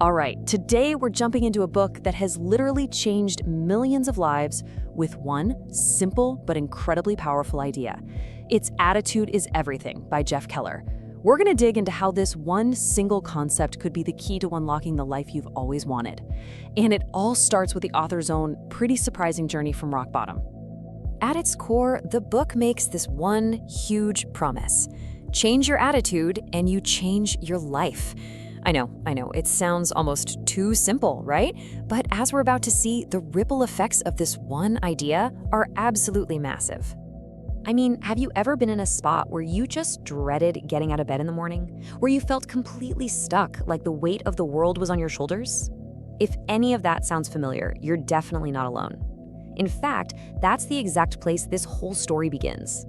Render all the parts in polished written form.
All right, today we're jumping into a book that has literally changed millions of lives with one simple but incredibly powerful idea. It's Attitude is Everything by Jeff Keller. We're going to dig into how this one single concept could be the key to unlocking the life you've always wanted. And it all starts with the author's own pretty surprising journey from rock bottom. At its core, the book makes this one huge promise. Change your attitude and you change your life. I know, it sounds almost too simple, right? But as we're about to see, the ripple effects of this one idea are absolutely massive. I mean, have you ever been in a spot where you just dreaded getting out of bed in the morning? Where you felt completely stuck, like the weight of the world was on your shoulders? If any of that sounds familiar, you're definitely not alone. In fact, that's the exact place this whole story begins.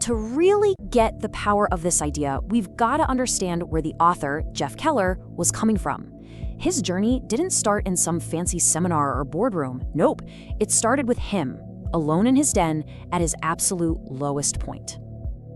To really get the power of this idea, we've got to understand where the author, Jeff Keller, was coming from. His journey didn't start in some fancy seminar or boardroom. Nope, it started with him, alone in his den at his absolute lowest point.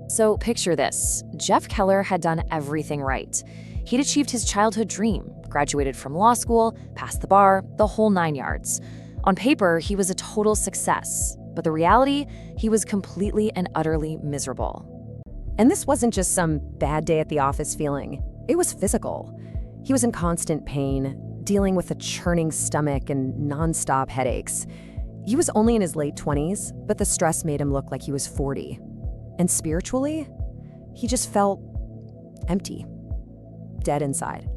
So picture this. Jeff Keller had done everything right. He'd achieved his childhood dream, graduated from law school, passed the bar, the whole 9 yards. On paper, he was a total success. But the reality, he was completely and utterly miserable. And this wasn't just some bad day at the office feeling. It was physical. He was in constant pain, dealing with a churning stomach and nonstop headaches. He was only in his late 20s, but the stress made him look like he was 40. And spiritually, he just felt empty, dead inside.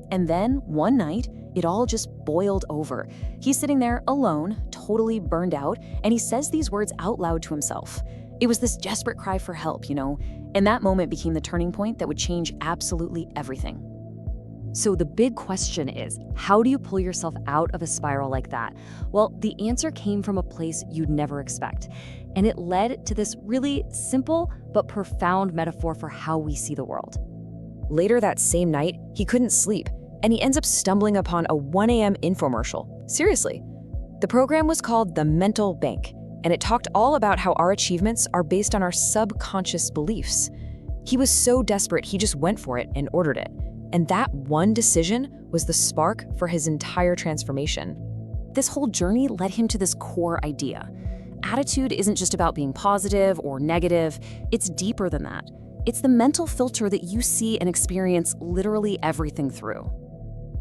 And then, one night, it all just boiled over. He's sitting there alone, totally burned out, and he says these words out loud to himself. It was this desperate cry for help, and that moment became the turning point that would change absolutely everything. So the big question is, how do you pull yourself out of a spiral like that? Well, the answer came from a place you'd never expect, and it led to this really simple but profound metaphor for how we see the world. Later that same night, he couldn't sleep, and he ends up stumbling upon a 1 a.m. infomercial. Seriously. The program was called The Mental Bank, and it talked all about how our achievements are based on our subconscious beliefs. He was so desperate, he just went for it and ordered it. And that one decision was the spark for his entire transformation. This whole journey led him to this core idea. Attitude isn't just about being positive or negative, it's deeper than that. It's the mental filter that you see and experience literally everything through.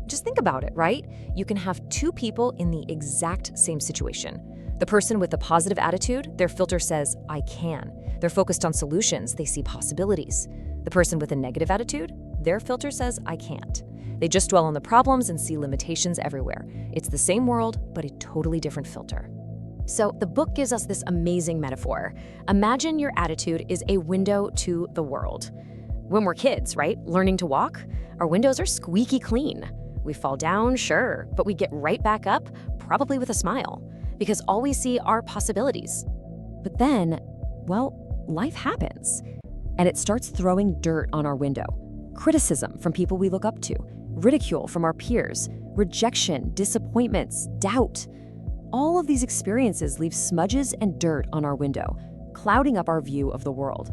Just think about it, right? You can have two people in the exact same situation. The person with the positive attitude, their filter says, I can. They're focused on solutions, they see possibilities. The person with a negative attitude, their filter says, I can't. They just dwell on the problems and see limitations everywhere. It's the same world, but a totally different filter. So the book gives us this amazing metaphor. Imagine your attitude is a window to the world. When we're kids, right, learning to walk, our windows are squeaky clean. We fall down, sure, but we get right back up, probably with a smile, because all we see are possibilities. But then, well, life happens, and it starts throwing dirt on our window. Criticism from people we look up to, ridicule from our peers, rejection, disappointments, doubt. All of these experiences leave smudges and dirt on our window, clouding up our view of the world.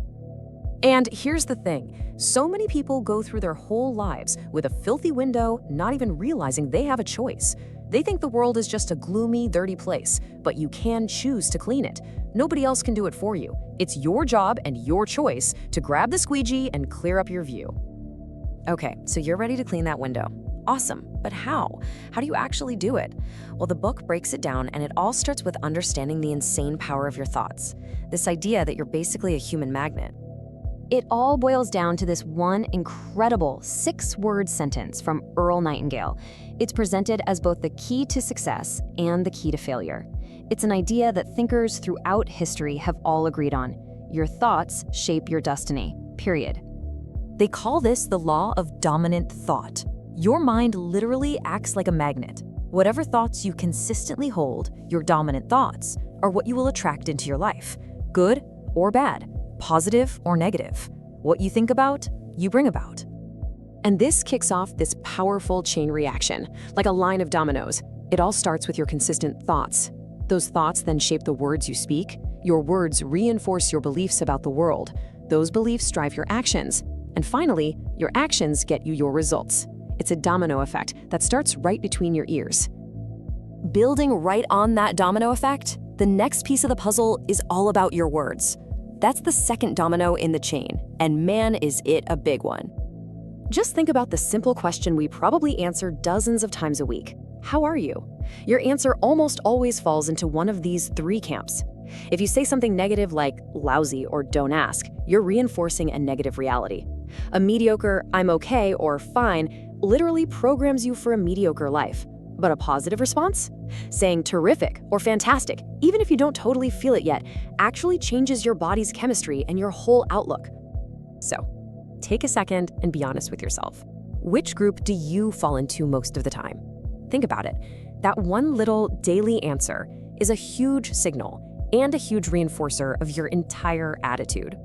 And here's the thing, so many people go through their whole lives with a filthy window, not even realizing they have a choice. They think the world is just a gloomy, dirty place, but you can choose to clean it. Nobody else can do it for you. It's your job and your choice to grab the squeegee and clear up your view. Okay, so you're ready to clean that window. Awesome, but how? How do you actually do it? Well, the book breaks it down, and it all starts with understanding the insane power of your thoughts. This idea that you're basically a human magnet. It all boils down to this one incredible 6-word sentence from Earl Nightingale. It's presented as both the key to success and the key to failure. It's an idea that thinkers throughout history have all agreed on. Your thoughts shape your destiny, period. They call this the law of dominant thought. Your mind literally acts like a magnet. Whatever thoughts you consistently hold, your dominant thoughts, are what you will attract into your life, good or bad. Positive or negative. What you think about, you bring about. And this kicks off this powerful chain reaction, like a line of dominoes. It all starts with your consistent thoughts. Those thoughts then shape the words you speak. Your words reinforce your beliefs about the world. Those beliefs drive your actions. And finally, your actions get you your results. It's a domino effect that starts right between your ears. Building right on that domino effect, the next piece of the puzzle is all about your words. That's the second domino in the chain, and man, is it a big one. Just think about the simple question we probably answer dozens of times a week. How are you? Your answer almost always falls into one of these three camps. If you say something negative like lousy or don't ask, you're reinforcing a negative reality. A mediocre, I'm okay, or fine literally programs you for a mediocre life. But a positive response? Saying terrific or fantastic, even if you don't totally feel it yet, actually changes your body's chemistry and your whole outlook. So, take a second and be honest with yourself. Which group do you fall into most of the time? Think about it. That one little daily answer is a huge signal and a huge reinforcer of your entire attitude.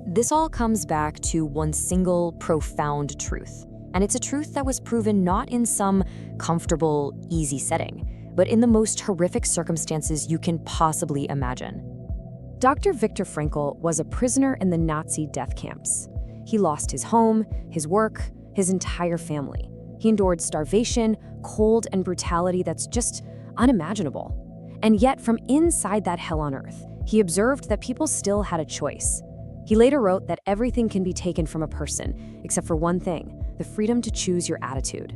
This all comes back to one single profound truth. And it's a truth that was proven not in some comfortable, easy setting, but in the most horrific circumstances you can possibly imagine. Dr. Viktor Frankl was a prisoner in the Nazi death camps. He lost his home, his work, his entire family. He endured starvation, cold, and brutality that's just unimaginable. And yet, from inside that hell on earth, he observed that people still had a choice. He later wrote that everything can be taken from a person, except for one thing: the freedom to choose your attitude.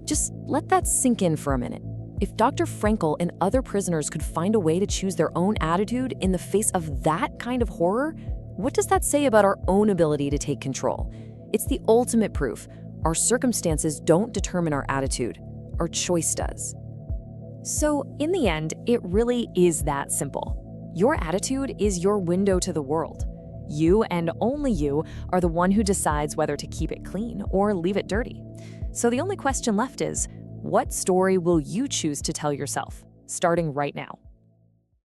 Just let that sink in for a minute. If Dr. Frankl and other prisoners could find a way to choose their own attitude in the face of that kind of horror, what does that say about our own ability to take control? It's the ultimate proof. Our circumstances don't determine our attitude. Our choice does. So, in the end, it really is that simple. Your attitude is your window to the world. You and only you are the one who decides whether to keep it clean or leave it dirty. So the only question left is, what story will you choose to tell yourself, starting right now?